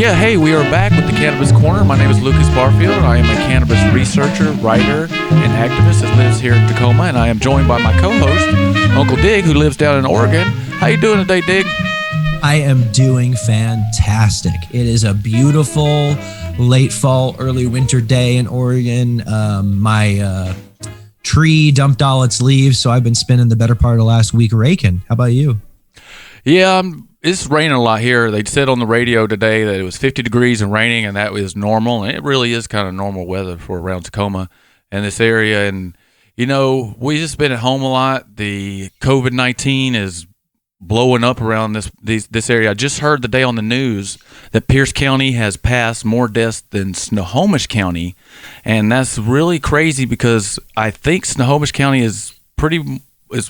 Yeah, hey, we are back with the Cannabis Corner. My name is Lucas Barfield. I am a cannabis researcher, writer, and activist that lives here in Tacoma, and I am joined by my co-host, Uncle Dig, who lives down in Oregon. How you doing today, Dig? I am doing fantastic. It is a beautiful late fall, early winter day in Oregon. My tree dumped all its leaves, so I've been spending the better part of the last week raking. How about you? Yeah, it's raining a lot here. They said on the radio today that it was 50 degrees and raining, and that was normal. And it really is kind of normal weather for around Tacoma and this area. And, you know, we just been at home a lot. The COVID-19 is blowing up around this area. I just heard today on the news that Pierce County has passed more deaths than Snohomish County. And that's really crazy because I think Snohomish County is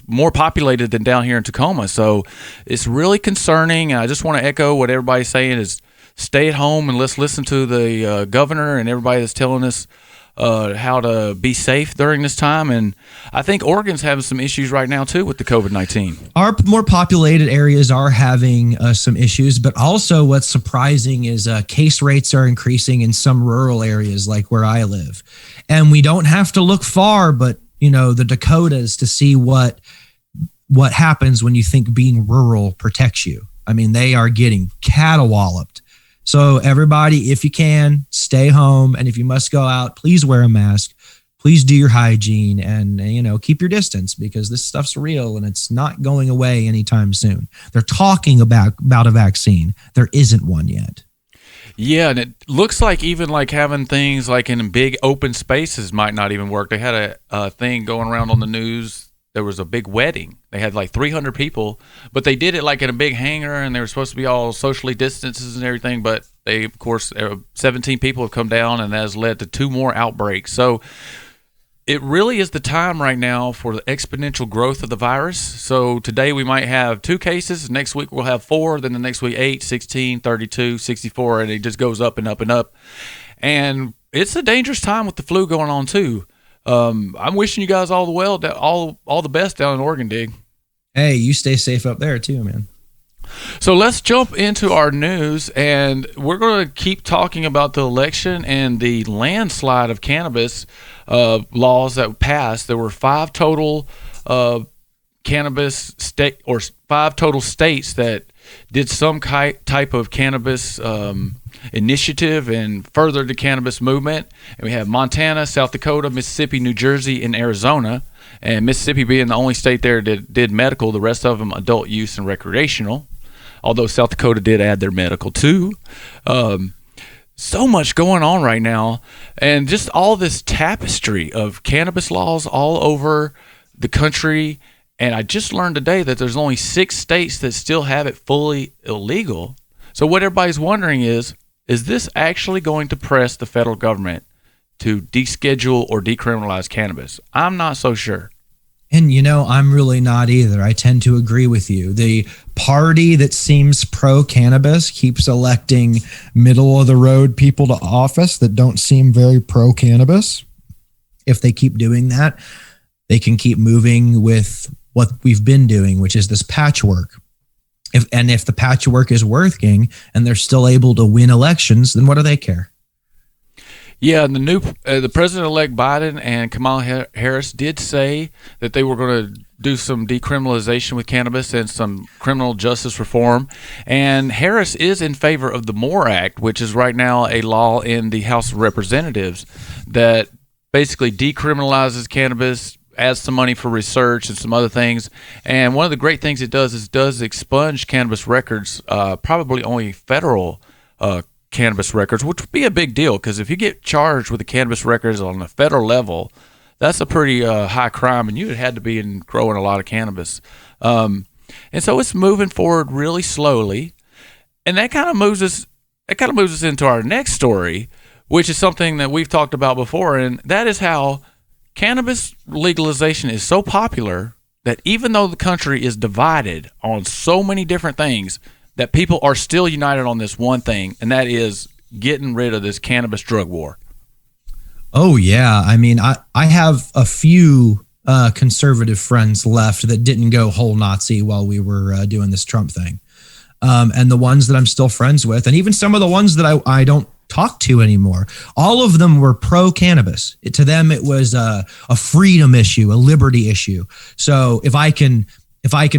more populated than down here in Tacoma. So it's really concerning. I just want to echo what everybody's saying is stay at home and let's listen to the governor and everybody that's telling us how to be safe during this time. And I think Oregon's having some issues right now too with the COVID-19. Our more populated areas are having some issues, but also what's surprising is case rates are increasing in some rural areas like where I live. And we don't have to look far, but you know, the Dakotas to see what happens when you think being rural protects you. I mean, they are getting catawalloped. So everybody, if you can, stay home. And if you must go out, please wear a mask. Please do your hygiene and, you know, keep your distance because this stuff's real and it's not going away anytime soon. They're talking about a vaccine. There isn't one yet. Yeah, and it looks like even like having things like in big open spaces might not even work. They had a thing going around on the news. There was a big wedding. They had like 300 people, but they did it like in a big hangar, and they were supposed to be all socially distances and everything. But they, of course, 17 people have come down, and that has led to 2 more outbreaks. So it really is the time right now for the exponential growth of the virus. So today we might have 2 cases. Next week we'll have 4. Then the next week 8, 16, 32, 64, and it just goes up and up and up. And it's a dangerous time with the flu going on too. I'm wishing you guys all the best down in Oregon, Dig. Hey, you stay safe up there too, man. So let's jump into our news, and we're going to keep talking about the election and the landslide of cannabis laws that passed. There were 5 total cannabis state or 5 total states that did some type of cannabis initiative and furthered the cannabis movement. And we have Montana, South Dakota, Mississippi, New Jersey, and Arizona. And Mississippi being the only state there that did medical, the rest of them adult use and recreational. Although South Dakota did add their medical too. So much going on right now. And just all this tapestry of cannabis laws all over the country. And I just learned today that there's only 6 states that still have it fully illegal. So what everybody's wondering is this actually going to press the federal government to deschedule or decriminalize cannabis? I'm not so sure. And, you know, I'm really not either. I tend to agree with you. The party that seems pro-cannabis keeps electing middle-of-the-road people to office that don't seem very pro-cannabis. If they keep doing that, they can keep moving with what we've been doing, which is this patchwork. If the patchwork is working and they're still able to win elections, then what do they care? Yeah, and the President-elect Biden and Kamala Harris did say that they were going to do some decriminalization with cannabis and some criminal justice reform. And Harris is in favor of the MORE Act, which is right now a law in the House of Representatives that basically decriminalizes cannabis, adds some money for research and some other things. And one of the great things it does is expunge cannabis records, probably only federal cannabis records, which would be a big deal because if you get charged with the cannabis records on the federal level, that's a pretty high crime, and you had to be growing a lot of cannabis. And so it's moving forward really slowly, and that kind of moves us into our next story, which is something that we've talked about before, and that is how cannabis legalization is so popular that even though the country is divided on so many different things, that people are still united on this one thing, and that is getting rid of this cannabis drug war. Oh, yeah. I mean, I have a few conservative friends left that didn't go whole Nazi while we were doing this Trump thing. and the ones that I'm still friends with, and even some of the ones that I don't talk to anymore, all of them were pro cannabis. To them, it was a freedom issue, a liberty issue. So if I can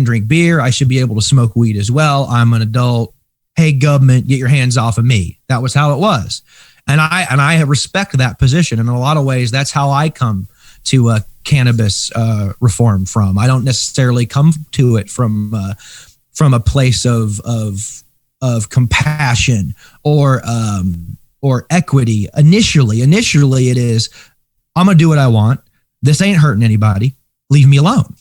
drink beer, I should be able to smoke weed as well. I'm an adult. Hey, government, get your hands off of me. That was how it was. And I respect that position. In a lot of ways, that's how I come to cannabis reform from. I don't necessarily come to it from a place of compassion or equity. Initially, it is, I'm gonna do what I want. This ain't hurting anybody. Leave me alone.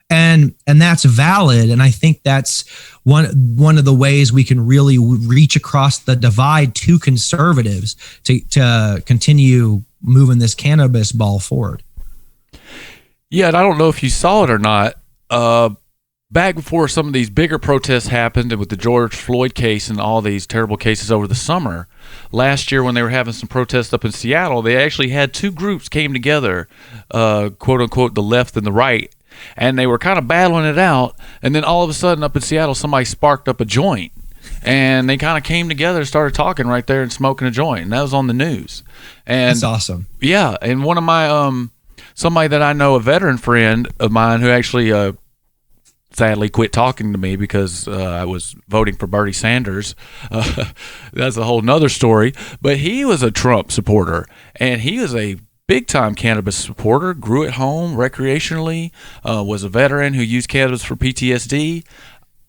And that's valid. And I think that's one of the ways we can really reach across the divide to conservatives to continue moving this cannabis ball forward. Yeah, and I don't know if you saw it or not. Back before some of these bigger protests happened with the George Floyd case and all these terrible cases over the summer, last year when they were having some protests up in Seattle, they actually had two groups came together, quote unquote, the left and the right, and they were kind of battling it out. And then all of a sudden up in Seattle, somebody sparked up a joint, and they kind of came together and started talking right there and smoking a joint. And that was on the news. And that's awesome. Yeah. And one of my, somebody that I know, a veteran friend of mine who actually, sadly quit talking to me because I was voting for Bernie Sanders. That's a whole nother story. But he was a Trump supporter, and he was a big-time cannabis supporter, grew at home recreationally, was a veteran who used cannabis for PTSD.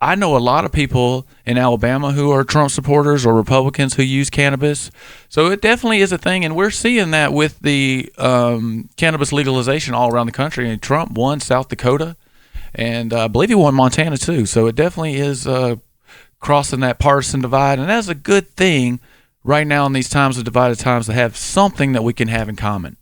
I know a lot of people in Alabama who are Trump supporters or Republicans who use cannabis. So it definitely is a thing, and we're seeing that with the cannabis legalization all around the country. And Trump won South Dakota, and I believe he won Montana too. So it definitely is crossing that partisan divide, and that's a good thing right now in these times of divided times, to have something that we can have in common.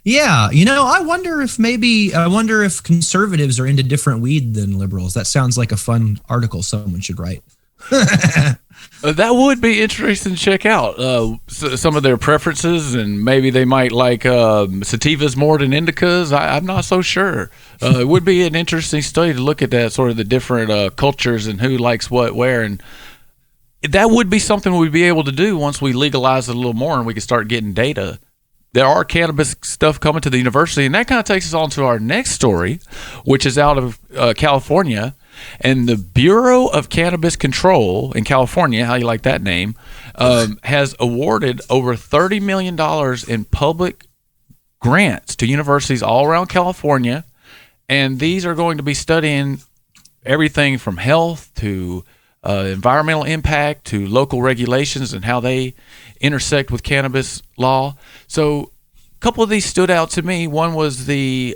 Yeah, I wonder if conservatives are into different weed than liberals. That sounds like a fun article someone should write. That would be interesting to check out some of their preferences, and maybe they might like sativas more than indicas. I'm not so sure. It would be an interesting study to look at that, sort of the different cultures and who likes what where, and that would be something we'd be able to do once we legalize it a little more and we can start getting data. There are cannabis stuff coming to the university, and that kind of takes us on to our next story, which is out of California. And the Bureau of Cannabis Control in California, how you like that name, has awarded over $30 million in public grants to universities all around California. And these are going to be studying everything from health to environmental impact to local regulations and how they intersect with cannabis law. So a couple of these stood out to me. One was a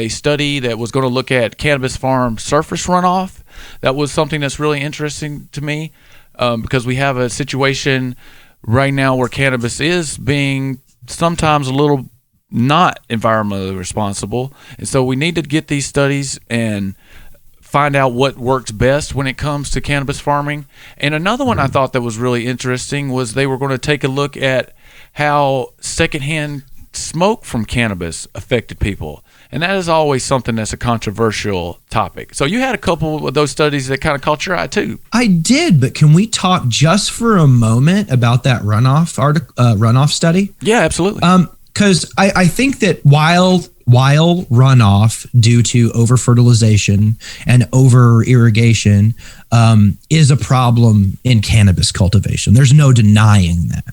study that was going to look at cannabis farm surface runoff. That was something that's really interesting to me because we have a situation right now where cannabis is being sometimes a little not environmentally responsible. And so we need to get these studies and find out what works best when it comes to cannabis farming. And another one I thought that was really interesting was they were going to take a look at how secondhand smoke from cannabis affected people. And that is always something that's a controversial topic. So you had a couple of those studies that kind of caught your eye too. I did, but can we talk just for a moment about that runoff study? Yeah, absolutely. Because I think that while runoff due to over fertilization and over irrigation is a problem in cannabis cultivation, there's no denying that.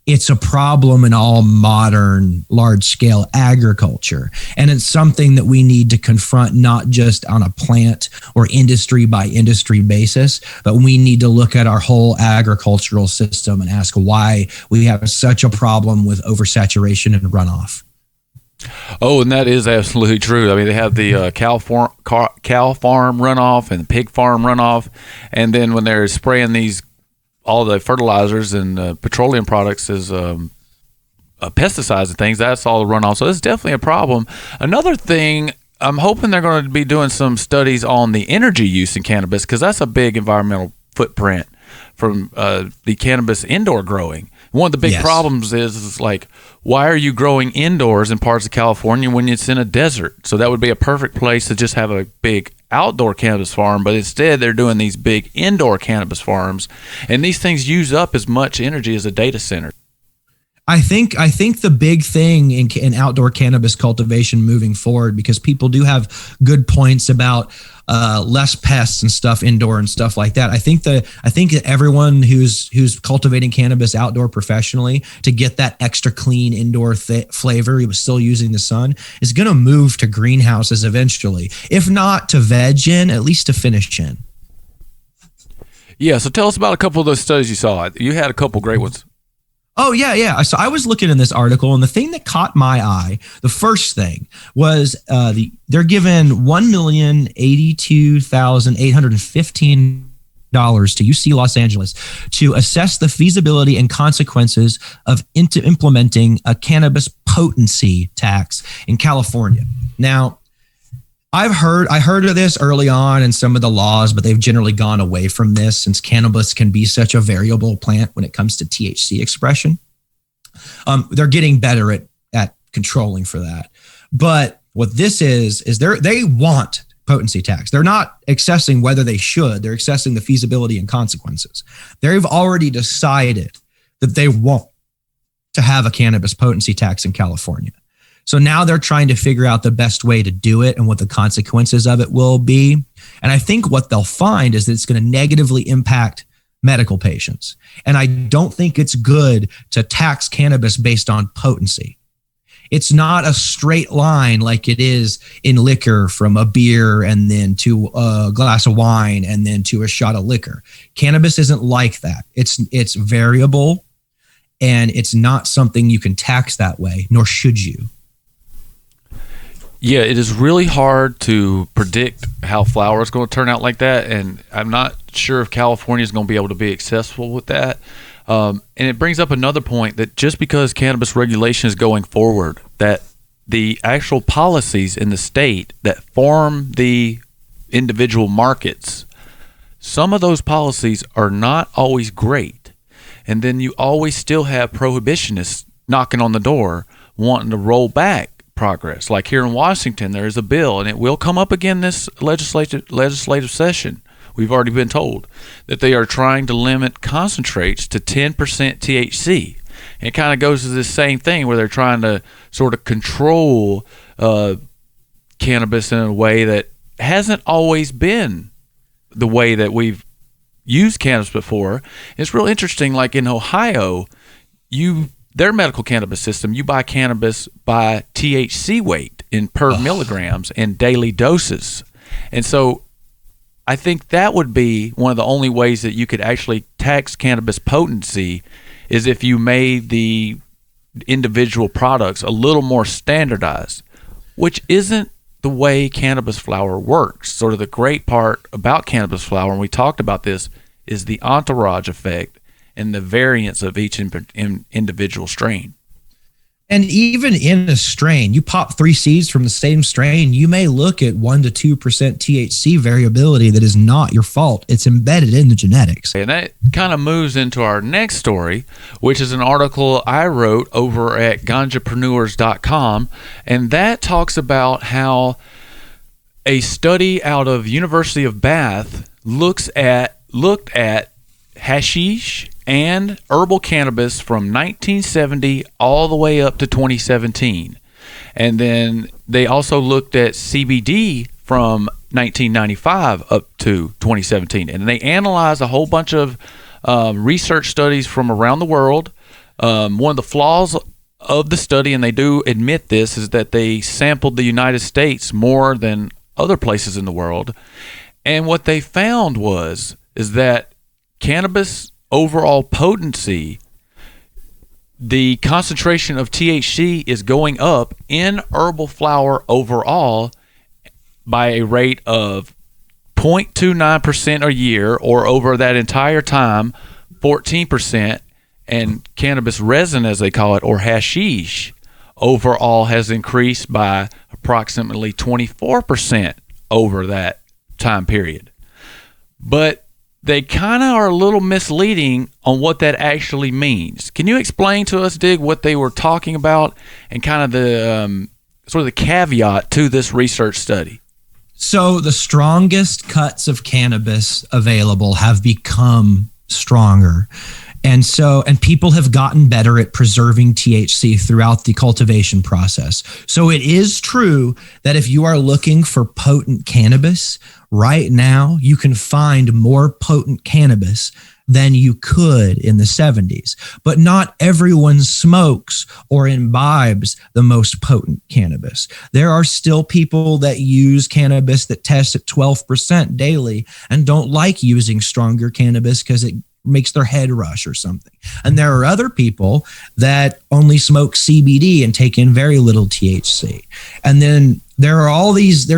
It's a problem in all modern large-scale agriculture. And it's something that we need to confront not just on a plant or industry by industry basis, but we need to look at our whole agricultural system and ask why we have such a problem with oversaturation and runoff. Oh, and that is absolutely true. I mean, they have the cow farm runoff and pig farm runoff. And then when they're spraying all the fertilizers and petroleum products as pesticides and things, that's all the runoff. So it's definitely a problem. Another thing, I'm hoping they're going to be doing some studies on the energy use in cannabis, because that's a big environmental footprint from the cannabis indoor growing, One of the big Yes. problems is like, why are you growing indoors in parts of California when it's in a desert? So that would be a perfect place to just have a big outdoor cannabis farm, but instead they're doing these big indoor cannabis farms, and these things use up as much energy as a data center. I think the big thing in outdoor cannabis cultivation moving forward, because people do have good points about less pests and stuff indoor and stuff like that. I think that everyone who's cultivating cannabis outdoor professionally to get that extra clean indoor flavor, he was still using the sun, is going to move to greenhouses eventually, if not to veg in, at least to finish in. Yeah. So tell us about a couple of those studies you saw. You had a couple great ones. Oh, yeah. So I was looking in this article, and the thing that caught my eye, the first thing was they're given $1,082,815 to UC Los Angeles to assess the feasibility and consequences of implementing a cannabis potency tax in California. Now, I heard of this early on in some of the laws, but they've generally gone away from this since cannabis can be such a variable plant when it comes to THC expression. They're getting better at controlling for that. But what this is they want potency tax. They're not assessing whether they should. They're assessing the feasibility and consequences. They've already decided that they want to have a cannabis potency tax in California. So now they're trying to figure out the best way to do it and what the consequences of it will be. And I think what they'll find is that it's going to negatively impact medical patients. And I don't think it's good to tax cannabis based on potency. It's not a straight line like it is in liquor, from a beer and then to a glass of wine and then to a shot of liquor. Cannabis isn't like that. It's variable, and it's not something you can tax that way, nor should you. Yeah, it is really hard to predict how flower is going to turn out like that, and I'm not sure if California is going to be able to be accessible with that. And it brings up another point, that just because cannabis regulation is going forward, that the actual policies in the state that form the individual markets, some of those policies are not always great. And then you always still have prohibitionists knocking on the door wanting to roll back progress. Like here in Washington, there is a bill, and it will come up again this legislative session. We've already been told that they are trying to limit concentrates to 10% THC. And it kind of goes to this same thing where they're trying to sort of control cannabis in a way that hasn't always been the way that we've used cannabis before. It's real interesting. Like in Ohio, their medical cannabis system, you buy cannabis by THC weight in per milligrams in daily doses. And so I think that would be one of the only ways that you could actually tax cannabis potency, is if you made the individual products a little more standardized, which isn't the way cannabis flower works. Sort of the great part about cannabis flower, and we talked about this, is the entourage effect and the variance of each individual strain. And even in a strain, you pop 3 seeds from the same strain, you may look at 1 to 2% THC variability that is not your fault. It's embedded in the genetics. And that kind of moves into our next story, which is an article I wrote over at ganjapreneurs.com, and that talks about how a study out of University of Bath looked at hashish and herbal cannabis from 1970 all the way up to 2017. And then they also looked at CBD from 1995 up to 2017. And they analyzed a whole bunch of research studies from around the world. One of the flaws of the study, and they do admit this, is that they sampled the United States more than other places in the world. And what they found is that cannabis overall potency, the concentration of THC is going up in herbal flower overall by a rate of 0.29% a year, or over that entire time, 14%. And cannabis resin, as they call it, or hashish, overall has increased by approximately 24% over that time period. But they kind of are a little misleading on what that actually means. Can you explain to us, Dig, what they were talking about and kind of the sort of the caveat to this research study? So the strongest cuts of cannabis available have become stronger. And people have gotten better at preserving THC throughout the cultivation process. So it is true that if you are looking for potent cannabis right now, you can find more potent cannabis than you could in the 70s. But not everyone smokes or imbibes the most potent cannabis. There are still people that use cannabis that test at 12% daily and don't like using stronger cannabis because it makes their head rush or something. And there are other people that only smoke CBD and take in very little THC. And then there are all these,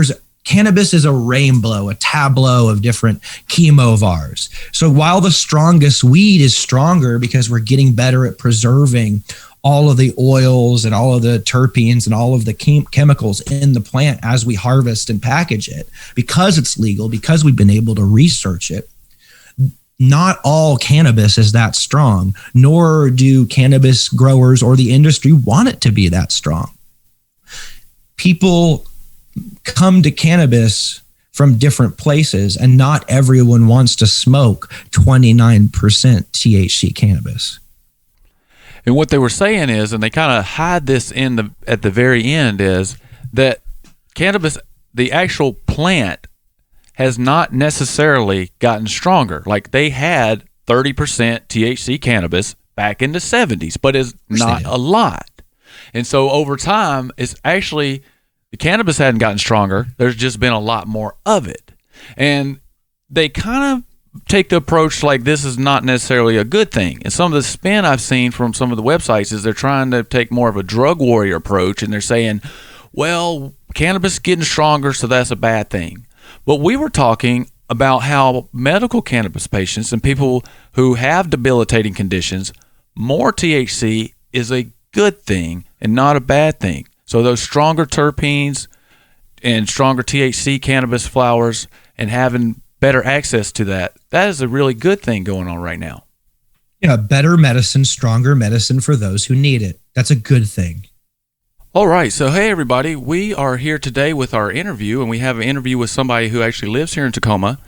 cannabis is a rainbow, a tableau of different chemovars. So while the strongest weed is stronger because we're getting better at preserving all of the oils and all of the terpenes and all of the chemicals in the plant as we harvest and package it, because it's legal, because we've been able to research it, not all cannabis is that strong, nor do cannabis growers or the industry want it to be that strong. People come to cannabis from different places, and not everyone wants to smoke 29% THC cannabis. And what they were saying is, and they kind of hide this at the very end, is that cannabis, the actual plant, has not necessarily gotten stronger. Like they had 30% THC cannabis back in the 70s, but it's not a lot. And so over time, it's actually, the cannabis hadn't gotten stronger. There's just been a lot more of it. And they kind of take the approach like this is not necessarily a good thing. And some of the spin I've seen from some of the websites is they're trying to take more of a drug warrior approach, and they're saying, well, cannabis is getting stronger, so that's a bad thing. But we were talking about how medical cannabis patients and people who have debilitating conditions, more THC is a good thing and not a bad thing. So those stronger terpenes and stronger THC cannabis flowers and having better access to that is a really good thing going on right now. Yeah, better medicine, stronger medicine for those who need it. That's a good thing. All right. So, hey, everybody, we are here today with our interview, and we have an interview with somebody who actually lives here in Tacoma.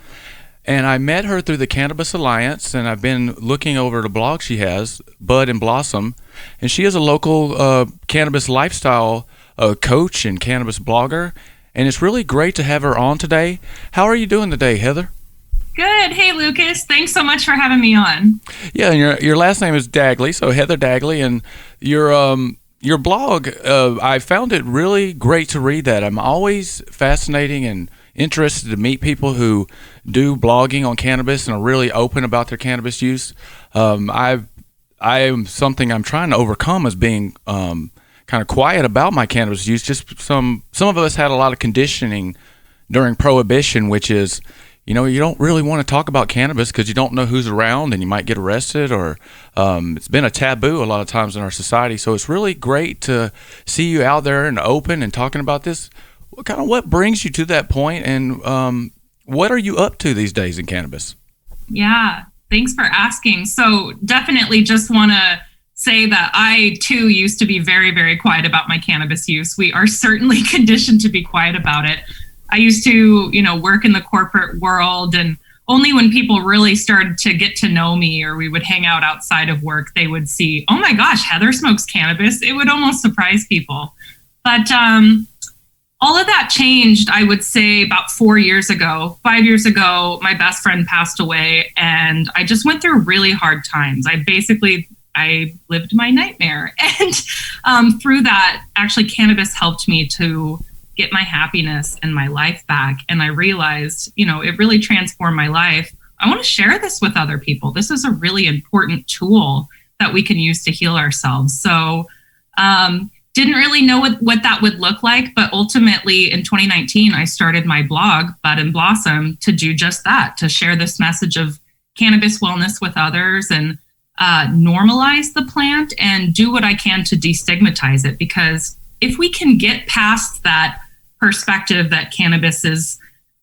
And I met her through the Cannabis Alliance, and I've been looking over the blog she has, Bud and Blossom. And she is a local cannabis lifestyle coach and cannabis blogger. And it's really great to have her on today. How are you doing today, Heather? Good. Hey, Lucas. Thanks so much for having me on. Yeah, and your last name is Dagley, so Heather Dagley, and your blog, I found it really great to read that. I'm always fascinating and interested to meet people who do blogging on cannabis and are really open about their cannabis use. I am something I'm trying to overcome as being kind of quiet about my cannabis use. Just some of us had a lot of conditioning during Prohibition, which is, you don't really want to talk about cannabis because you don't know who's around and you might get arrested, or it's been a taboo a lot of times in our society. So it's really great to see you out there and open and talking about this. What brings you to that point, and what are you up to these days in cannabis? Yeah, thanks for asking. So definitely just want to say that I too used to be very, very quiet about my cannabis use. We are certainly conditioned to be quiet about it. I used to, work in the corporate world, and only when people really started to get to know me, or we would hang out outside of work, they would see, oh my gosh, Heather smokes cannabis. It would almost surprise people. But all of that changed, I would say, about 4 years ago. 5 years ago, my best friend passed away, and I just went through really hard times. I lived my nightmare. And through that, actually, cannabis helped me to get my happiness and my life back. And I realized, it really transformed my life. I want to share this with other people. This is a really important tool that we can use to heal ourselves. So didn't really know what that would look like. But ultimately in 2019, I started my blog, Bud and Blossom, to do just that, to share this message of cannabis wellness with others and normalize the plant and do what I can to destigmatize it. Because if we can get past that perspective that cannabis is,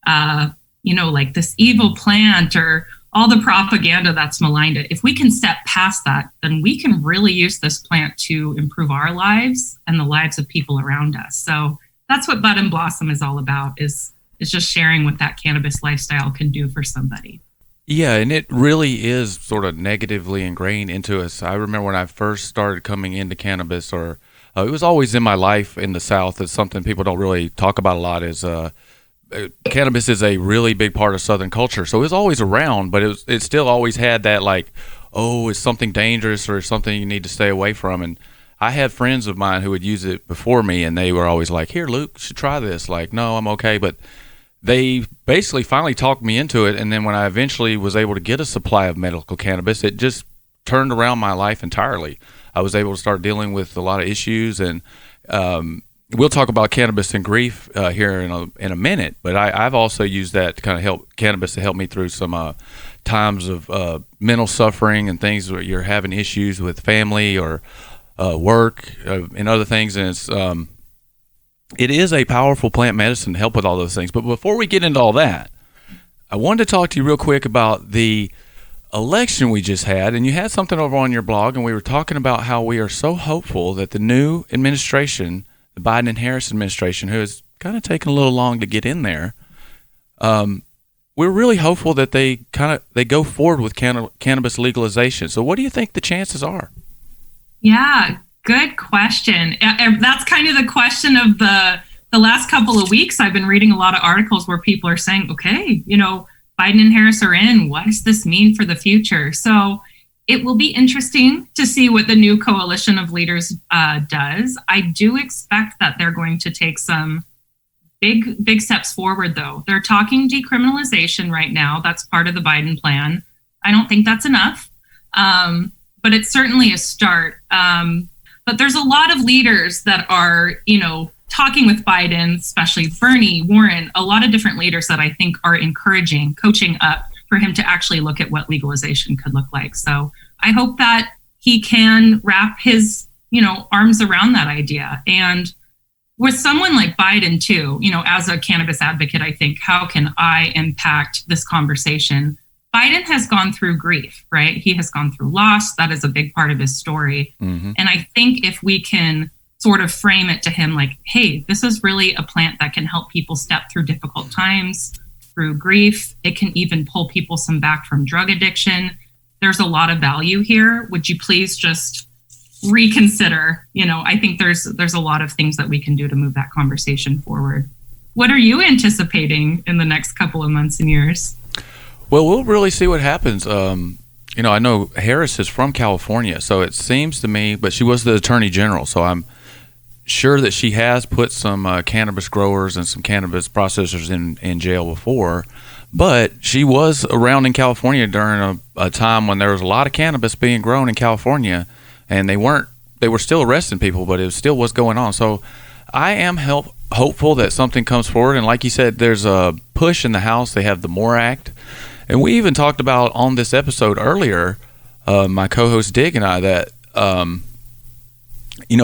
like this evil plant or all the propaganda that's maligned it. If we can step past that, then we can really use this plant to improve our lives and the lives of people around us. So that's what Bud and Blossom is all about, is just sharing what that cannabis lifestyle can do for somebody. Yeah, and it really is sort of negatively ingrained into us. I remember when I first started coming into cannabis, or it was always in my life in the South. It's something people don't really talk about a lot, is cannabis is a really big part of Southern culture. So it was always around, but it still always had that, like, oh, it's something dangerous or something you need to stay away from. And I had friends of mine who would use it before me, and they were always like, here, Luke, you should try this. Like, no, I'm okay. But they basically finally talked me into it. And then when I eventually was able to get a supply of medical cannabis, it just turned around my life entirely. I was able to start dealing with a lot of issues, and we'll talk about cannabis and grief here in a minute. But I've also used that to kind of help cannabis to help me through some times of mental suffering and things where you're having issues with family or work and other things. And it is a powerful plant medicine to help with all those things. But before we get into all that, I wanted to talk to you real quick about the election we just had. And you had something over on your blog, and we were talking about how we are so hopeful that the new administration, the Biden and Harris administration, who has kind of taken a little long to get in there, we're really hopeful that they go forward with cannabis legalization. So what do you think the chances are? Yeah, good question. That's kind of the question of the last couple of weeks. I've been reading a lot of articles where people are saying, okay, Biden and Harris are in. What does this mean for the future? So it will be interesting to see what the new coalition of leaders does. I do expect that they're going to take some big steps forward, though. They're talking decriminalization right now. That's part of the Biden plan. I don't think that's enough, but it's certainly a start. But there's a lot of leaders that are, talking with Biden, especially Bernie, Warren, a lot of different leaders that I think are encouraging, coaching up for him to actually look at what legalization could look like. So I hope that he can wrap his, arms around that idea. And with someone like Biden too, as a cannabis advocate, I think, how can I impact this conversation? Biden has gone through grief, right? He has gone through loss. That is a big part of his story. Mm-hmm. And I think if we can sort of frame it to him like, hey, this is really a plant that can help people step through difficult times, through grief. It can even pull people some back from drug addiction. There's a lot of value here. Would you please just reconsider? I think there's a lot of things that we can do to move that conversation forward. What are you anticipating in the next couple of months and years? Well, we'll really see what happens. I know Harris is from California, so it seems to me, but she was the attorney general, so I'm sure that she has put some cannabis growers and some cannabis processors in jail before. But she was around in California during a time when there was a lot of cannabis being grown in California, and they were still arresting people, but it still was going on. So I am hopeful that something comes forward. And like you said, there's a push in the House. They have the MORE Act. And we even talked about on this episode earlier, my co-host Dig and I, that,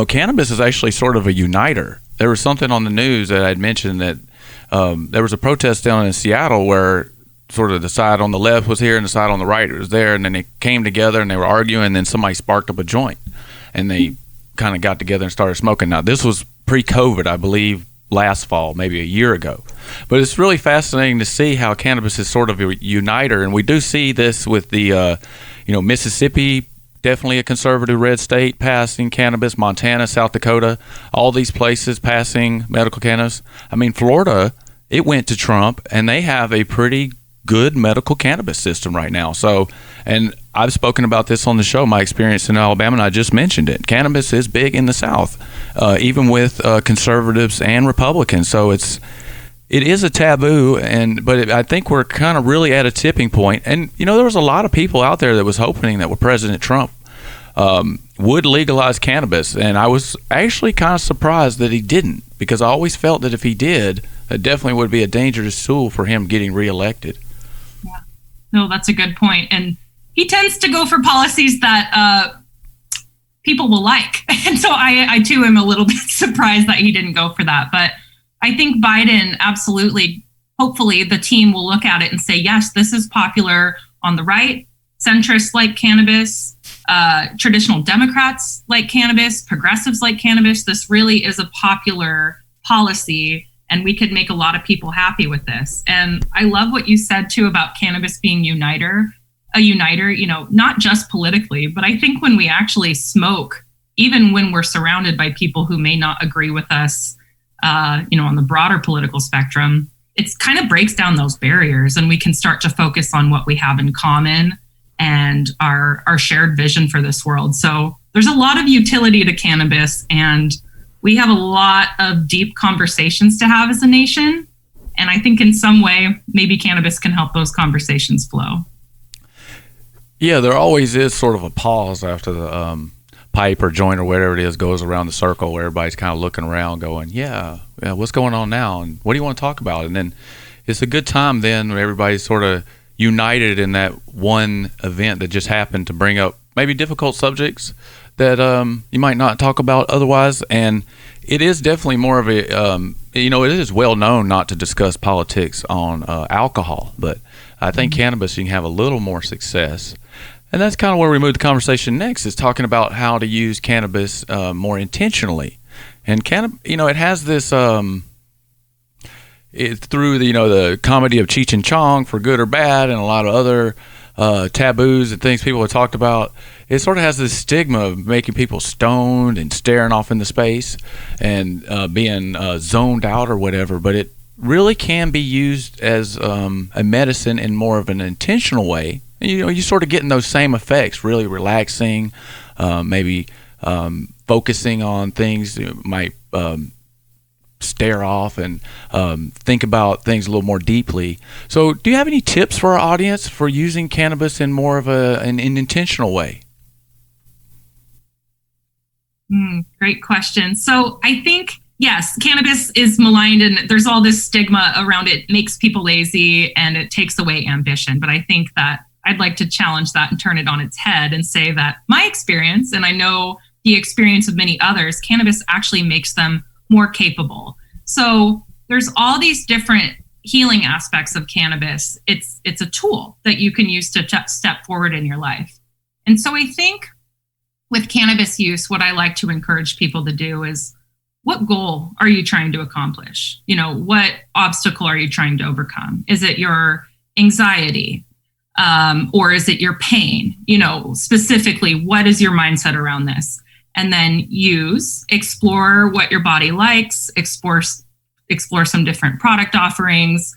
cannabis is actually sort of a uniter. There was something on the news that I'd mentioned that there was a protest down in Seattle where sort of the side on the left was here and the side on the right was there, and then they came together and they were arguing, and then somebody sparked up a joint, and they kind of got together and started smoking. Now, this was pre-COVID, I believe, last fall, maybe a year ago. But it's really fascinating to see how cannabis is sort of a uniter, and we do see this with the, Mississippi, definitely a conservative red state, passing cannabis, Montana, South Dakota, all these places passing medical cannabis. I mean, Florida, it went to Trump, and they have a pretty good medical cannabis system right now. So, and I've spoken about this on the show, my experience in Alabama, and I just mentioned it. Cannabis is big in the South, even with conservatives and Republicans. So it is a taboo, but I think we're kind of really at a tipping point. And, there was a lot of people out there that was hoping that President Trump would legalize cannabis. And I was actually kind of surprised that he didn't, because I always felt that if he did, it definitely would be a dangerous tool for him getting reelected. Yeah, no, that's a good point. And he tends to go for policies that people will like. And so I too am a little bit surprised that he didn't go for that. But I think Biden absolutely, hopefully the team will look at it and say, yes, this is popular. on the right, centrists like cannabis, traditional Democrats like cannabis, progressives like cannabis. This really is a popular policy, and we could make a lot of people happy with this. And I love what you said too about cannabis being a uniter, not just politically, but I think when we actually smoke, even when we're surrounded by people who may not agree with us, on the broader political spectrum, it kind of breaks down those barriers, and we can start to focus on what we have in common and our shared vision for this world. So there's a lot of utility to cannabis, and we have a lot of deep conversations to have as a nation. And I think in some way, maybe cannabis can help those conversations flow. Yeah, there always is sort of a pause after the pipe or joint or whatever it is goes around the circle where everybody's kind of looking around going, yeah, what's going on now? And what do you want to talk about? And then it's a good time then when everybody's sort of united in that one event that just happened to bring up maybe difficult subjects that you might not talk about otherwise. And it is definitely more of a, it is well known not to discuss politics on alcohol, but I think cannabis, you can have a little more success. And that's kind of where we move the conversation next, is talking about how to use cannabis more intentionally. And it has this, it's through the comedy of Cheech and Chong, For Good or Bad, and a lot of other taboos and things people have talked about. It sort of has this stigma of making people stoned and staring off into space and being zoned out or whatever. But it really can be used as a medicine in more of an intentional way. You sort of getting those same effects, really relaxing, maybe focusing on things you might stare off and think about things a little more deeply. So do you have any tips for our audience for using cannabis in more of an intentional way? Great question. So I think, yes, cannabis is maligned and there's all this stigma around it, makes people lazy and it takes away ambition. But I think that I'd like to challenge that and turn it on its head and say that my experience, and I know the experience of many others, cannabis actually makes them more capable. So there's all these different healing aspects of cannabis. It's a tool that you can use to step forward in your life. And so I think with cannabis use, what I like to encourage people to do is, what goal are you trying to accomplish? What obstacle are you trying to overcome? Is it your anxiety? Or is it your pain? Specifically, what is your mindset around this? And then explore what your body likes, explore some different product offerings.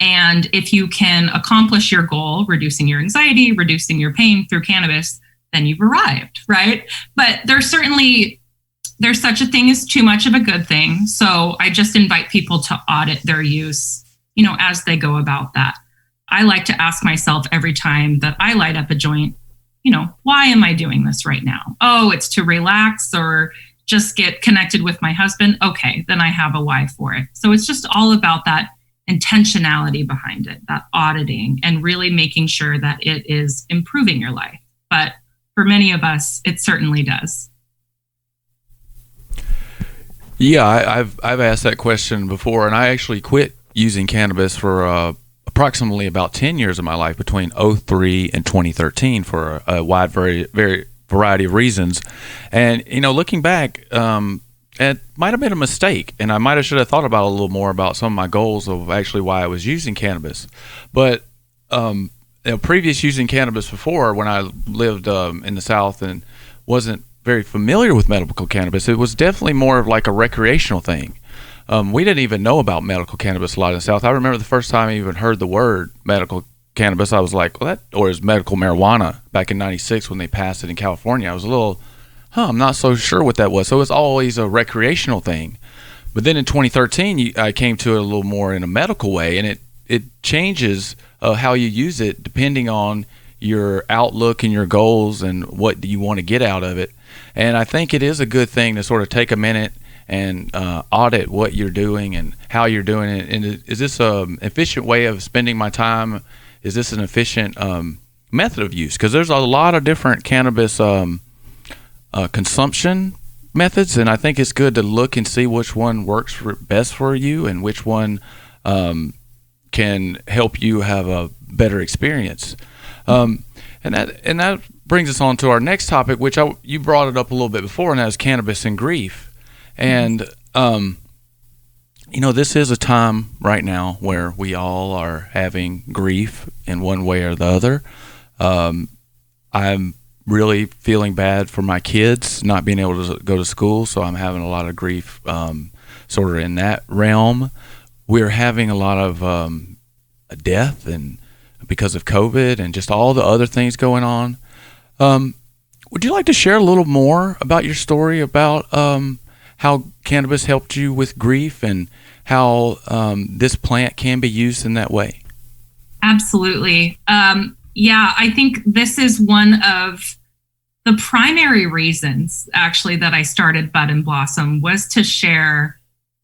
And if you can accomplish your goal, reducing your anxiety, reducing your pain through cannabis, then you've arrived, right? But there's such a thing as too much of a good thing. So I just invite people to audit their use, as they go about that. I like to ask myself every time that I light up a joint, why am I doing this right now? Oh, it's to relax or just get connected with my husband. Okay, then I have a why for it. So it's just all about that intentionality behind it, that auditing and really making sure that it is improving your life. But for many of us, it certainly does. Yeah, I've asked that question before, and I actually quit using cannabis for approximately about 10 years of my life between 2003 and 2013 for a wide variety of reasons. And, looking back, it might have been a mistake, and I should have thought about a little more about some of my goals of actually why I was using cannabis. But previous using cannabis before, when I lived in the South and wasn't very familiar with medical cannabis, it was definitely more of like a recreational thing. We didn't even know about medical cannabis a lot in the South. I remember the first time I even heard the word medical cannabis, I was like, or is medical marijuana back in 96 when they passed it in California. I was a little, I'm not so sure what that was. So it's always a recreational thing. But then in 2013, I came to it a little more in a medical way, and it changes how you use it depending on your outlook and your goals and what you want to get out of it. And I think it is a good thing to sort of take a minute and audit what you're doing and how you're doing it. And is this an efficient way of spending my time? Is this an efficient method of use? Because there's a lot of different cannabis consumption methods, and I think it's good to look and see which one works best for you and which one can help you have a better experience. And that brings us on to our next topic, which you brought it up a little bit before, and that is cannabis and grief. And this is a time right now where we all are having grief in one way or the other. I'm really feeling bad for my kids not being able to go to school, so I'm having a lot of grief sort of in that realm. We're having a lot of death and because of COVID and just all the other things going on. Would you like to share a little more about your story about how cannabis helped you with grief and how this plant can be used in that way? Absolutely. Yeah, I think this is one of the primary reasons actually that I started Bud and Blossom was to share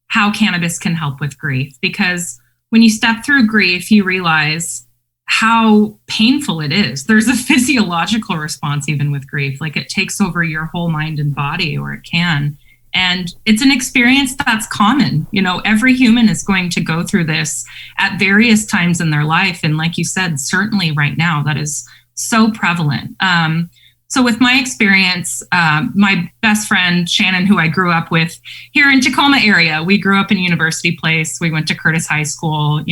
how cannabis can help with grief. Because when you step through grief, you realize how painful it is. There's a physiological response even with grief, like it takes over your whole mind and body, or it can. And it's an experience that's common. Every human is going to go through this at various times in their life. And like you said, certainly right now, that is so prevalent. So with my experience, my best friend, Shannon, who I grew up with here in Tacoma area, we grew up in University Place. We went to Curtis High School,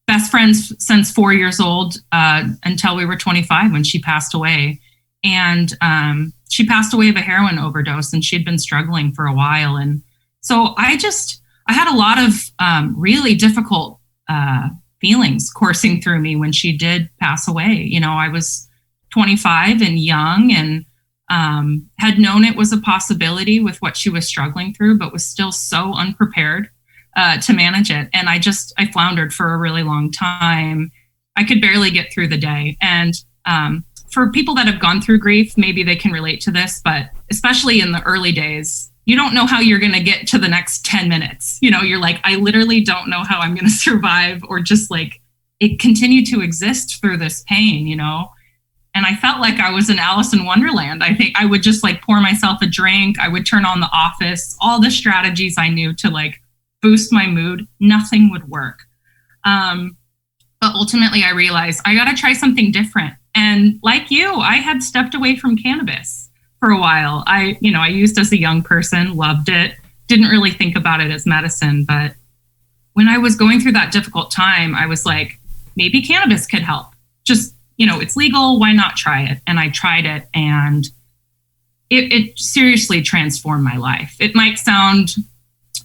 best friends since 4 years old until we were 25 when she passed away. And she passed away of a heroin overdose, and she'd been struggling for a while. And so I had a lot of really difficult feelings coursing through me when she did pass away. I was 25 and young and had known it was a possibility with what she was struggling through, but was still so unprepared to manage it. And I floundered for a really long time. I could barely get through the day. And for people that have gone through grief, maybe they can relate to this, but especially in the early days, you don't know how you're going to get to the next 10 minutes. You're like, I literally don't know how I'm going to survive, or just like it continued to exist through this pain, And I felt like I was in Alice in Wonderland. I think I would just like pour myself a drink. I would turn on The Office, all the strategies I knew to like boost my mood. Nothing would work. But ultimately I realized I got to try something different. And like you, I had stepped away from cannabis for a while. I used as a young person, loved it, didn't really think about it as medicine. But when I was going through that difficult time, I was like, maybe cannabis could help. Just, it's legal. Why not try it? And I tried it, and it seriously transformed my life. It might sound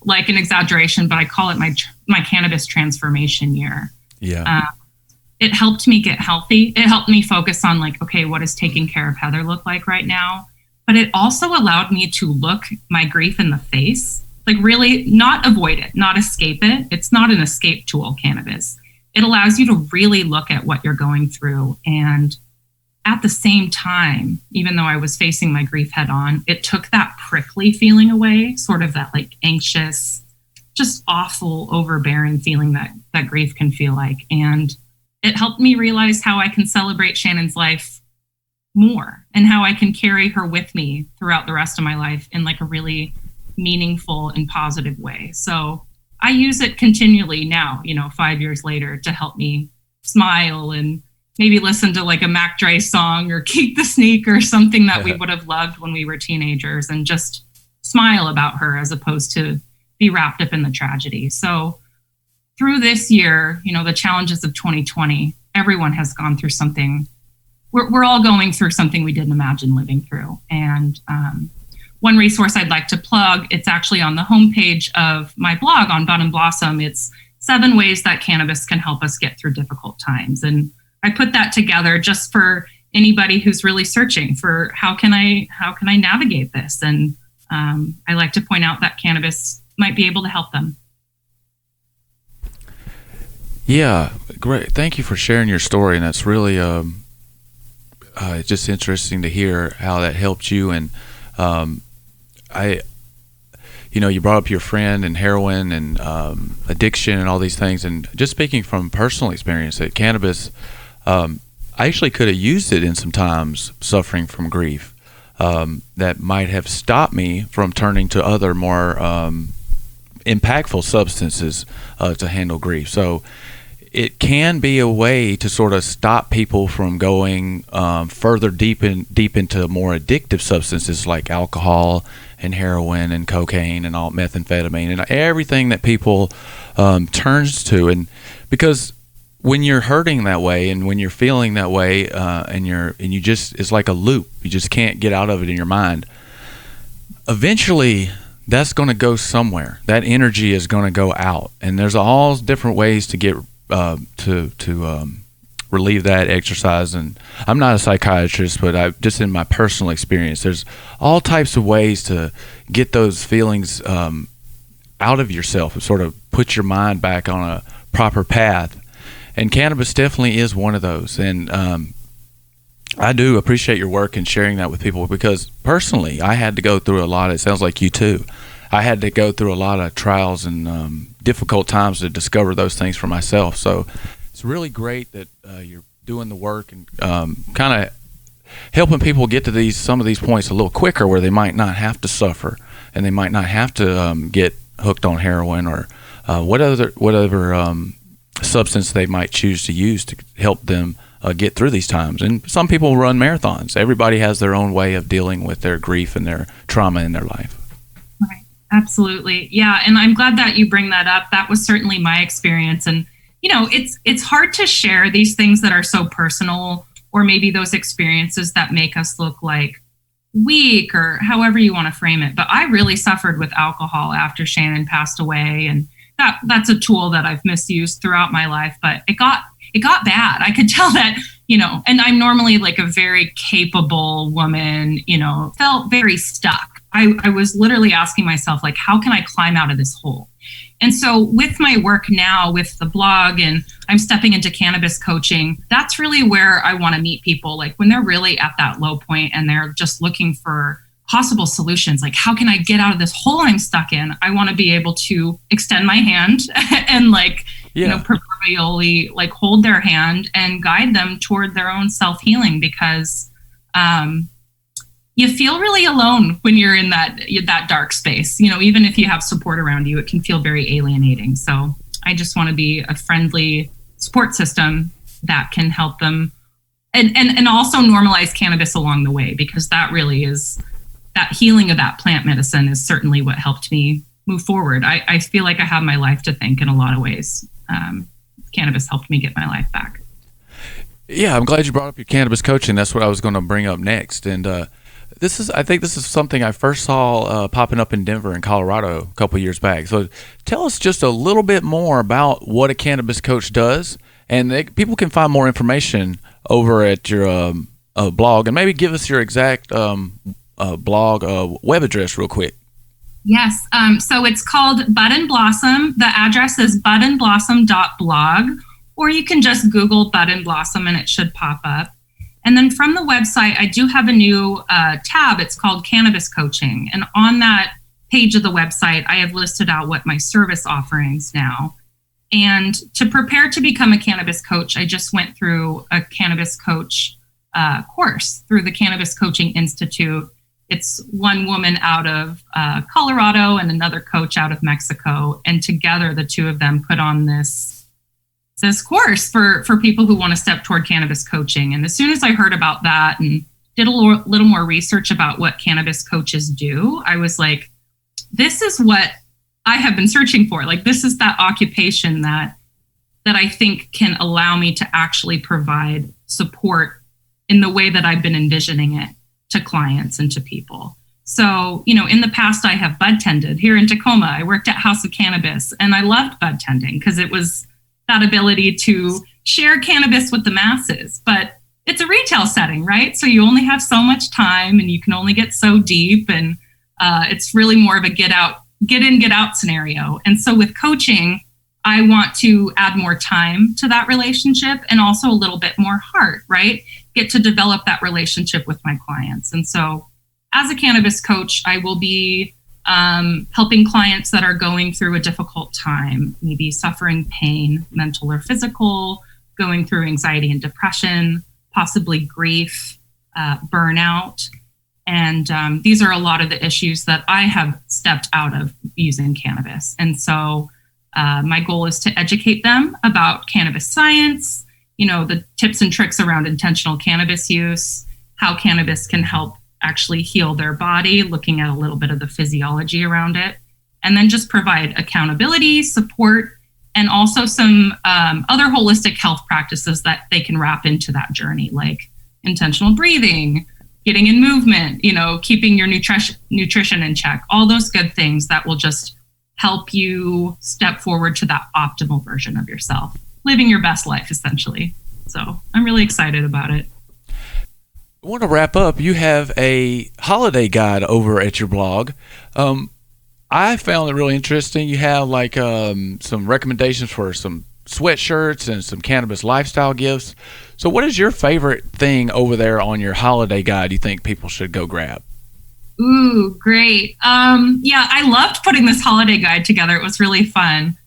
like an exaggeration, but I call it my cannabis transformation year. Yeah. It helped me get healthy. It helped me focus on like, okay, what does taking care of Heather look like right now? But it also allowed me to look my grief in the face, like really not avoid it, not escape it. It's not an escape tool, cannabis. It allows you to really look at what you're going through. And at the same time, even though I was facing my grief head on, it took that prickly feeling away, sort of that like anxious, just awful, overbearing feeling that grief can feel like. And it helped me realize how I can celebrate Shannon's life more and how I can carry her with me throughout the rest of my life in like a really meaningful and positive way. So I use it continually now, 5 years later, to help me smile and maybe listen to like a Mac Dre song or Keep the Sneak or something that we would have loved when we were teenagers, and just smile about her as opposed to be wrapped up in the tragedy. So through this year, the challenges of 2020, everyone has gone through something. We're all going through something we didn't imagine living through. And one resource I'd like to plug, it's actually on the homepage of my blog on Bud and Blossom. It's 7 ways that cannabis can help us get through difficult times. And I put that together just for anybody who's really searching for how can I navigate this? And I like to point out that cannabis might be able to help them. Yeah, great. Thank you for sharing your story, and that's really just interesting to hear how that helped you. And you brought up your friend and heroin and addiction and all these things. And just speaking from personal experience, that cannabis, I actually could have used it in some times suffering from grief that might have stopped me from turning to other more impactful substances to handle grief. So it can be a way to sort of stop people from going further deep into more addictive substances like alcohol and heroin and cocaine and all methamphetamine and everything that people turns to. And because when you're hurting that way and when you're feeling that way and you just, it's like a loop, you just can't get out of it in your mind. Eventually that's going to go somewhere. That energy is going to go out, and there's all different ways to get to relieve that exercise. And I'm not a psychiatrist, but I just in my personal experience, there's all types of ways to get those feelings out of yourself and sort of put your mind back on a proper path. And cannabis definitely is one of those. And I do appreciate your work and sharing that with people, because personally I had to go through a lot. It sounds like you too. I had to go through a lot of trials and difficult times to discover those things for myself. So it's really great that you're doing the work and kind of helping people get to some of these points a little quicker, where they might not have to suffer and they might not have to get hooked on heroin or whatever substance they might choose to use to help them get through these times. And some people run marathons. Everybody has their own way of dealing with their grief and their trauma in their life. Right. Absolutely. Yeah. And I'm glad that you bring that up. That was certainly my experience. And, it's hard to share these things that are so personal, or maybe those experiences that make us look like weak, or however you want to frame it. But I really suffered with alcohol after Shannon passed away. And that's a tool that I've misused throughout my life, but it got bad. I could tell that, and I'm normally like a very capable woman, felt very stuck. I was literally asking myself, like, how can I climb out of this hole? And so with my work now with the blog, and I'm stepping into cannabis coaching, that's really where I want to meet people. Like when they're really at that low point and they're just looking for possible solutions, like how can I get out of this hole I'm stuck in? I want to be able to extend my hand and proverbially like hold their hand and guide them toward their own self-healing, because you feel really alone when you're in that dark space. Even if you have support around you, it can feel very alienating. So I just want to be a friendly support system that can help them and also normalize cannabis along the way, because that really is, that healing of that plant medicine is certainly what helped me move forward. I feel like I have my life to thank in a lot of ways. Cannabis helped me get my life back. Yeah, I'm glad you brought up your cannabis coaching. That's what I was going to bring up next. And I think this is something I first saw popping up in Denver and Colorado a couple of years back. So tell us just a little bit more about what a cannabis coach does, and people can find more information over at your blog, and maybe give us your exact blog web address real quick. Yes. So it's called Bud and Blossom. The address is budandblossom.blog, or you can just Google Bud and Blossom and it should pop up. And then from the website, I do have a new tab. It's called Cannabis Coaching. And on that page of the website, I have listed out what my service offerings now. And to prepare to become a cannabis coach, I just went through a cannabis coach course through the Cannabis Coaching Institute. It's one woman out of Colorado and another coach out of Mexico. And together, the two of them put on this course for people who want to step toward cannabis coaching. And as soon as I heard about that and did a little more research about what cannabis coaches do, I was like, this is what I have been searching for. Like, this is that occupation that I think can allow me to actually provide support in the way that I've been envisioning it to clients and to people. So, in the past, I have bud tended here in Tacoma. I worked at House of Cannabis, and I loved bud tending because it was that ability to share cannabis with the masses. But it's a retail setting, right? So you only have so much time and you can only get so deep. And it's really more of a get in, get out scenario. And so with coaching, I want to add more time to that relationship and also a little bit more heart, right? Get to develop that relationship with my clients. And so as a cannabis coach, I will be helping clients that are going through a difficult time, maybe suffering pain, mental or physical, going through anxiety and depression, possibly grief, burnout. And these are a lot of the issues that I have stepped out of using cannabis. And so My goal is to educate them about cannabis science, the tips and tricks around intentional cannabis use, how cannabis can help actually heal their body, looking at a little bit of the physiology around it, and then just provide accountability, support, and also some other holistic health practices that they can wrap into that journey, like intentional breathing, getting in movement, keeping your nutrition in check, all those good things that will just help you step forward to that optimal version of yourself, living your best life, essentially. So I'm really excited about it. I want to wrap up. You have a holiday guide over at your blog. I found it really interesting. You have some recommendations for some sweatshirts and some cannabis lifestyle gifts. So what is your favorite thing over there on your holiday guide you think people should go grab? Ooh, great. Yeah, I loved putting this holiday guide together. It was really fun.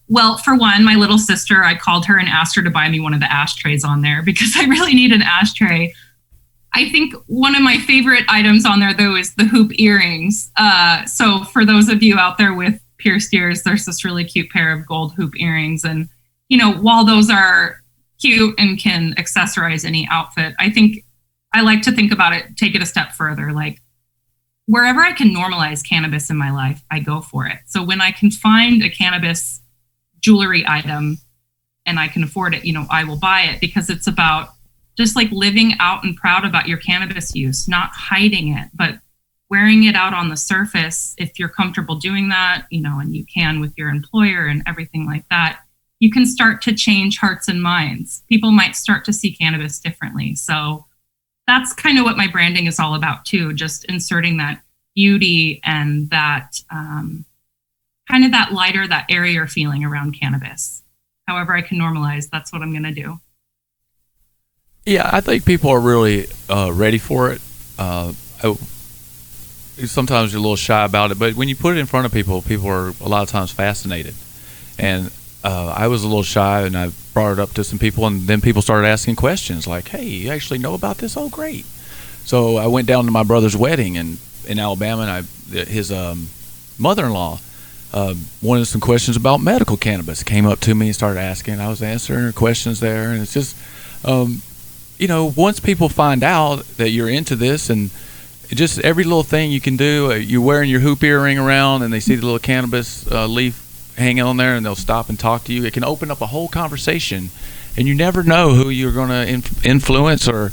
Well, for one, my little sister, I called her and asked her to buy me one of the ashtrays on there because I really need an ashtray. I think one of my favorite items on there, though, is the hoop earrings. So for those of you out there with pierced ears, there's this really cute pair of gold hoop earrings. And, while those are cute and can accessorize any outfit, I think I like to think about it, take it a step further. Like wherever I can normalize cannabis in my life, I go for it. So when I can find a cannabis jewelry item and I can afford it, I will buy it, because it's about just like living out and proud about your cannabis use, not hiding it, but wearing it out on the surface. If you're comfortable doing that, and you can with your employer and everything like that, you can start to change hearts and minds. People might start to see cannabis differently. So that's kind of what my branding is all about too, just inserting that beauty and that kind of that lighter, that airier feeling around cannabis. However I can normalize, that's what I'm going to do. Yeah, I think people are really ready for it. Sometimes you're a little shy about it, but when you put it in front of people, people are a lot of times fascinated. And I was a little shy, and I brought it up to some people, and then people started asking questions like, hey, you actually know about this? Oh, great. So I went down to my brother's wedding in Alabama, and his mother-in-law wanted some questions about medical cannabis. Came up to me and started asking. I was answering her questions there, and it's just... once people find out that you're into this, and just every little thing you can do, you're wearing your hoop earring around and they see the little cannabis leaf hanging on there, and they'll stop and talk to you. It can open up a whole conversation, and you never know who you're going to influence, or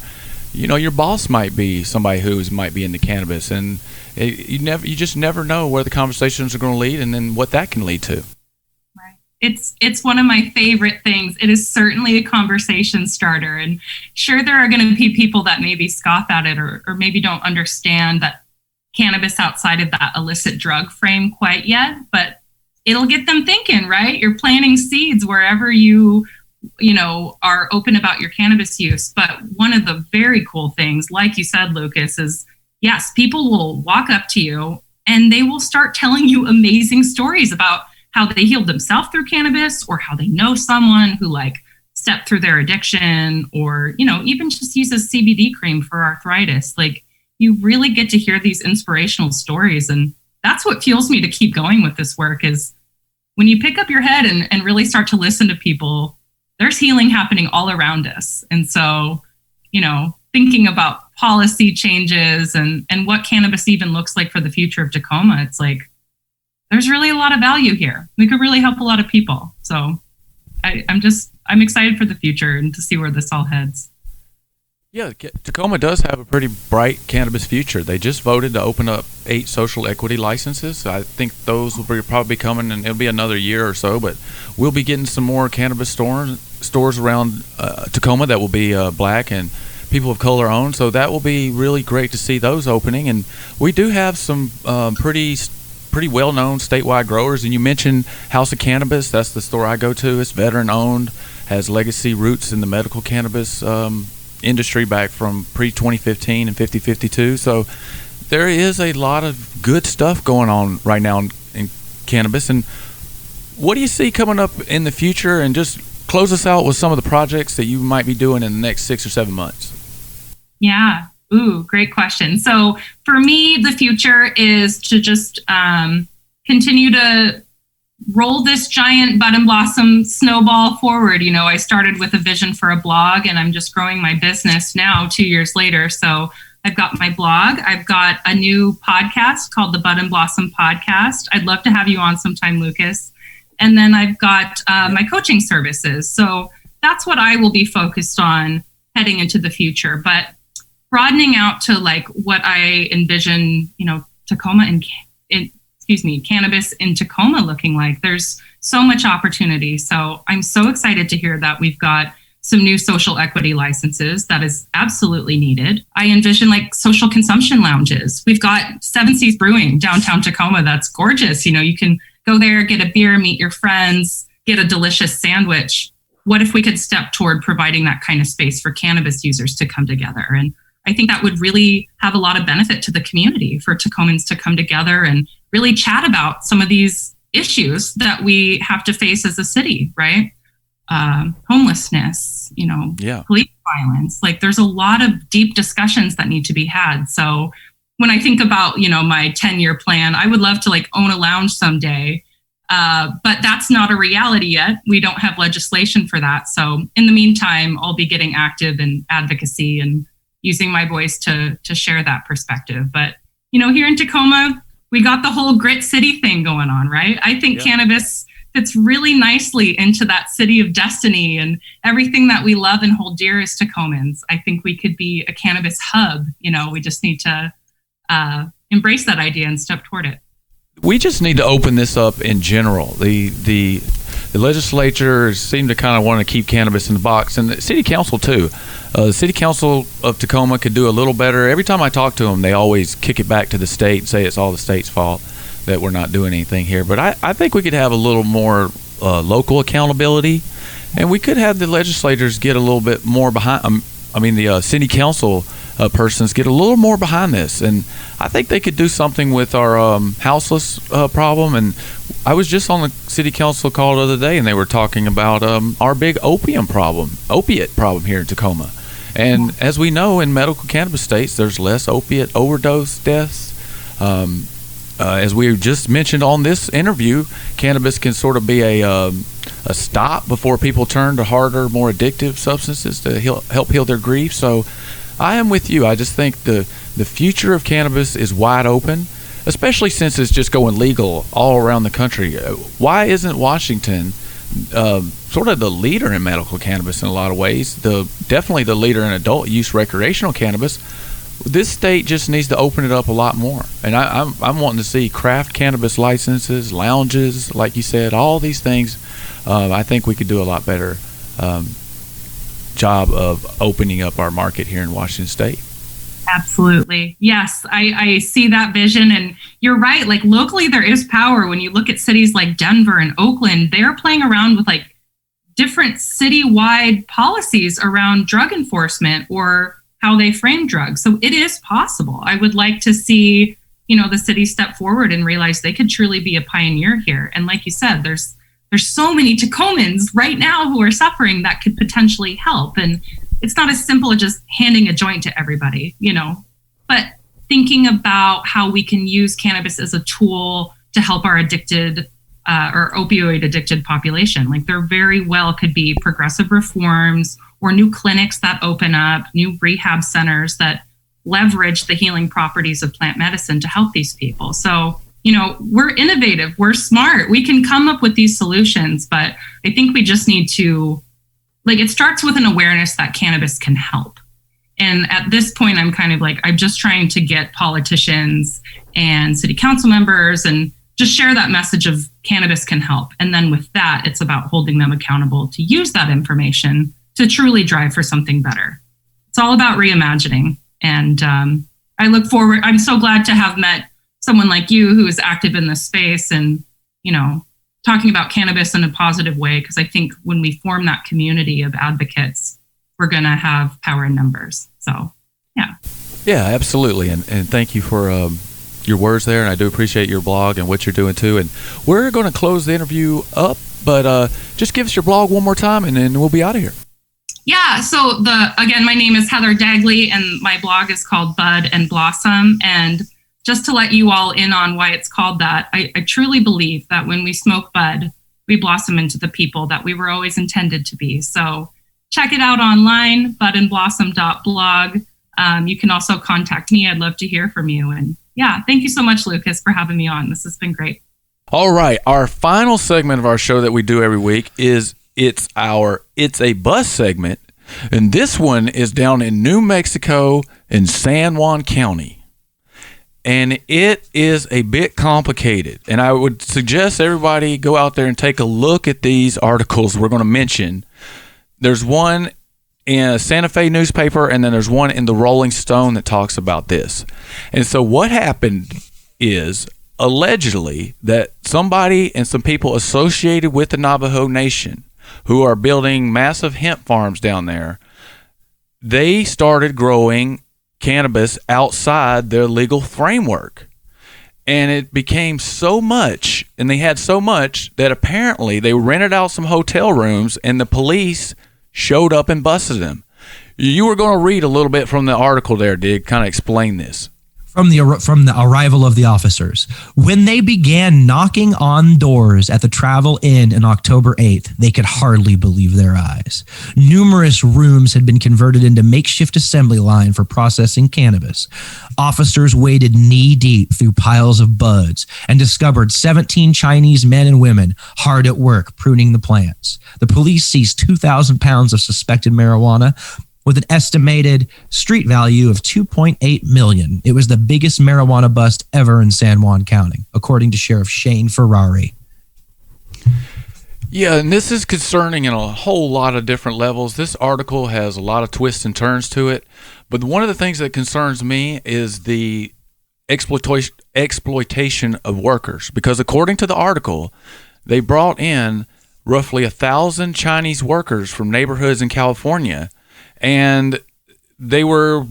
your boss might be somebody who might be into cannabis, and you just never know where the conversations are going to lead, and then what that can lead to. It's one of my favorite things. It is certainly a conversation starter. And sure, there are going to be people that maybe scoff at it or maybe don't understand that cannabis outside of that illicit drug frame quite yet, but it'll get them thinking, right? You're planting seeds wherever you are open about your cannabis use. But one of the very cool things, like you said, Lucas, is yes, people will walk up to you and they will start telling you amazing stories about how they healed themselves through cannabis, or how they know someone who stepped through their addiction, or, even just uses CBD cream for arthritis. You really get to hear these inspirational stories. And that's what fuels me to keep going with this work, is when you pick up your head and really start to listen to people, there's healing happening all around us. And so, thinking about policy changes and what cannabis even looks like for the future of Tacoma, it's there's really a lot of value here. We could really help a lot of people. So I'm excited for the future and to see where this all heads. Yeah, Tacoma does have a pretty bright cannabis future. They just voted to open up 8 social equity licenses. I think those will probably be coming, and it'll be another year or so, but we'll be getting some more cannabis stores around Tacoma that will be black and people of color owned. So that will be really great to see those opening. And we do have some pretty well-known statewide growers. And you mentioned House of Cannabis. That's the store I go to. It's veteran-owned, has legacy roots in the medical cannabis industry back from pre-2015 and 5052. So there is a lot of good stuff going on right now in cannabis. And what do you see coming up in the future? And just close us out with some of the projects that you might be doing in the next 6 or 7 months. Yeah. Ooh, great question. So for me, the future is to just continue to roll this giant bud and blossom snowball forward. I started with a vision for a blog, and I'm just growing my business now 2 years later. So I've got my blog. I've got a new podcast called the Bud and Blossom Podcast. I'd love to have you on sometime, Lucas. And then I've got my coaching services. So that's what I will be focused on heading into the future. But broadening out to like what I envision, Tacoma and cannabis in Tacoma looking like. There's so much opportunity. So I'm so excited to hear that we've got some new social equity licenses that is absolutely needed. I envision like social consumption lounges. We've got Seven Seas Brewing downtown Tacoma. That's gorgeous. You can go there, get a beer, meet your friends, get a delicious sandwich. What if we could step toward providing that kind of space for cannabis users to come together? And I think that would really have a lot of benefit to the community for Tacomans to come together and really chat about some of these issues that we have to face as a city, right? Homelessness, police violence. Like there's a lot of deep discussions that need to be had. So when I think about, my 10-year plan, I would love to like own a lounge someday. But that's not a reality yet. We don't have legislation for that. So in the meantime, I'll be getting active in advocacy and using my voice to share that perspective. But, here in Tacoma, we got the whole grit city thing going on, right? I think cannabis fits really nicely into that city of destiny and everything that we love and hold dear as Tacomans. I think we could be a cannabis hub. We just need to embrace that idea and step toward it. We just need to open this up in general. The legislatures seem to kind of want to keep cannabis in the box, and the city council too. The city council of Tacoma could do a little better. Every time I talk to them, they always kick it back to the state and say it's all the state's fault that we're not doing anything here. But I think we could have a little more local accountability, and we could have the legislators get a little bit more behind. The city council persons get a little more behind this, and I think they could do something with our houseless problem. And I was just on the city council call the other day, and they were talking about our big opiate problem here in Tacoma. And as we know, in medical cannabis states, there's less opiate overdose deaths. As we just mentioned on this interview, cannabis can sort of be a stop before people turn to harder, more addictive substances to help heal their grief. So I am with you. I just think the future of cannabis is wide open, especially since it's just going legal all around the country. Why isn't Washington sort of the leader in medical cannabis in a lot of ways? Definitely the leader in adult use recreational cannabis. This state just needs to open it up a lot more. And I'm wanting to see craft cannabis licenses, lounges, like you said, all these things. I think we could do a lot better job of opening up our market here in Washington State. Absolutely. Yes, I see that vision. And you're right. Like locally, there is power. When you look at cities like Denver and Oakland, they're playing around with like different citywide policies around drug enforcement or how they frame drugs. So it is possible. I would like to see, the city step forward and realize they could truly be a pioneer here. And like you said, there's so many Tacomans right now who are suffering that could potentially help. And it's not as simple as just handing a joint to everybody, but thinking about how we can use cannabis as a tool to help our addicted or opioid addicted population. Like there very well could be progressive reforms or new clinics that open up, new rehab centers that leverage the healing properties of plant medicine to help these people. So, we're innovative, we're smart, we can come up with these solutions, but I think we just need to, it starts with an awareness that cannabis can help. And at this point, I'm kind of I'm just trying to get politicians and city council members and just share that message of cannabis can help. And then with that, it's about holding them accountable to use that information to truly drive for something better. It's all about reimagining. And I look forward, I'm so glad to have met someone like you who is active in this space and, talking about cannabis in a positive way, because I think when we form that community of advocates, we're going to have power in numbers. So, yeah. Yeah, absolutely. And thank you for your words there. And I do appreciate your blog and what you're doing too. And we're going to close the interview up, but just give us your blog one more time and then we'll be out of here. Yeah. So again, my name is Heather Dagley and my blog is called Bud and Blossom. And just to let you all in on why it's called that, I truly believe that when we smoke bud, we blossom into the people that we were always intended to be. So check it out online, budandblossom.blog. You can also contact me. I'd love to hear from you. And yeah, thank you so much, Lukas, for having me on. This has been great. All right. Our final segment of our show that we do every week is It's a Bus segment. And this one is down in New Mexico in San Juan County. And it is a bit complicated. And I would suggest everybody go out there and take a look at these articles we're going to mention. There's one in a Santa Fe newspaper, and then there's one in the Rolling Stone that talks about this. And so what happened is, allegedly, that somebody and some people associated with the Navajo Nation who are building massive hemp farms down there, they started growing cannabis outside their legal framework. And it became so much, and they had so much, that apparently they rented out some hotel rooms and the police showed up and busted them. You were going to read a little bit from the article there, Dig, kind of explain this. From the arrival of the officers. When they began knocking on doors at the Travel Inn on October 8th, they could hardly believe their eyes. Numerous rooms had been converted into makeshift assembly line for processing cannabis. Officers waded knee-deep through piles of buds and discovered 17 Chinese men and women hard at work pruning the plants. The police seized 2,000 pounds of suspected marijuana, with an estimated street value of $2.8 million. It was the biggest marijuana bust ever in San Juan County, according to Sheriff Shane Ferrari. Yeah, and this is concerning in a whole lot of different levels. This article has a lot of twists and turns to it, but one of the things that concerns me is the exploitation of workers, because according to the article, they brought in roughly 1,000 Chinese workers from neighborhoods in California, and they were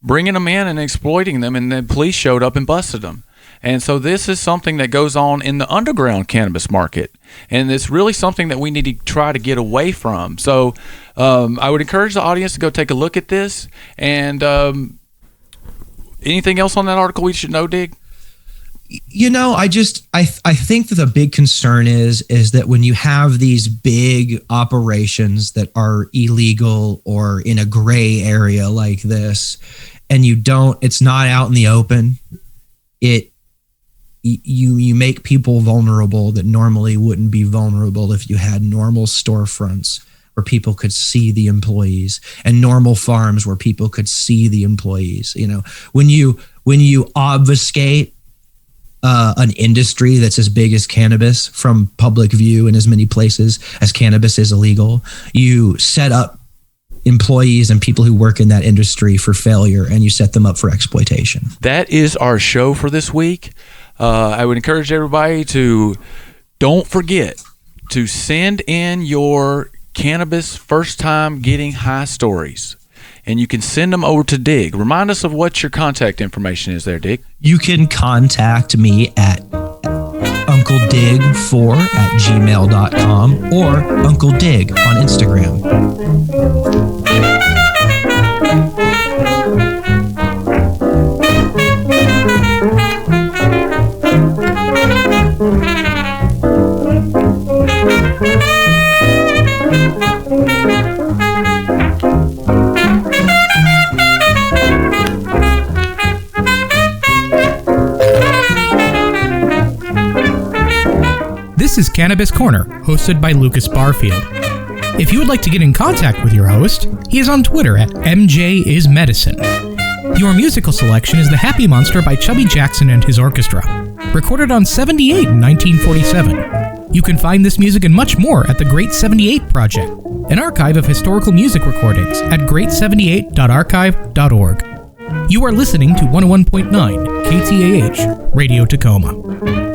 bringing them in and exploiting them, and the police showed up and busted them. And so this is something that goes on in the underground cannabis market, and it's really something that we need to try to get away from. So I would encourage the audience to go take a look at this. And anything else on that article we should know, Dig? You know, I think that the big concern is that when you have these big operations that are illegal or in a gray area like this, and it's not out in the open, you make people vulnerable that normally wouldn't be vulnerable if you had normal storefronts where people could see the employees, and normal farms where people could see the employees. You know, when you obfuscate an industry that's as big as cannabis from public view in as many places as cannabis is illegal, you set up employees and people who work in that industry for failure, and you set them up for exploitation. That is our show for this week. I would encourage everybody to don't forget to send in your cannabis first time getting high stories. And you can send them over to Dig. Remind us of what your contact information is there, Dig. You can contact me at uncledig4@gmail.com or Uncle Dig on Instagram. This is Cannabis Corner, hosted by Lukas Barfield. If you would like to get in contact with your host, he is on Twitter at MJIsMedicine. Your musical selection is The Happy Monster by Chubby Jackson and his orchestra, recorded on 78 in 1947. You can find this music and much more at the Great 78 Project, an archive of historical music recordings at great78.archive.org. You are listening to 101.9 KTAH, Radio Tacoma.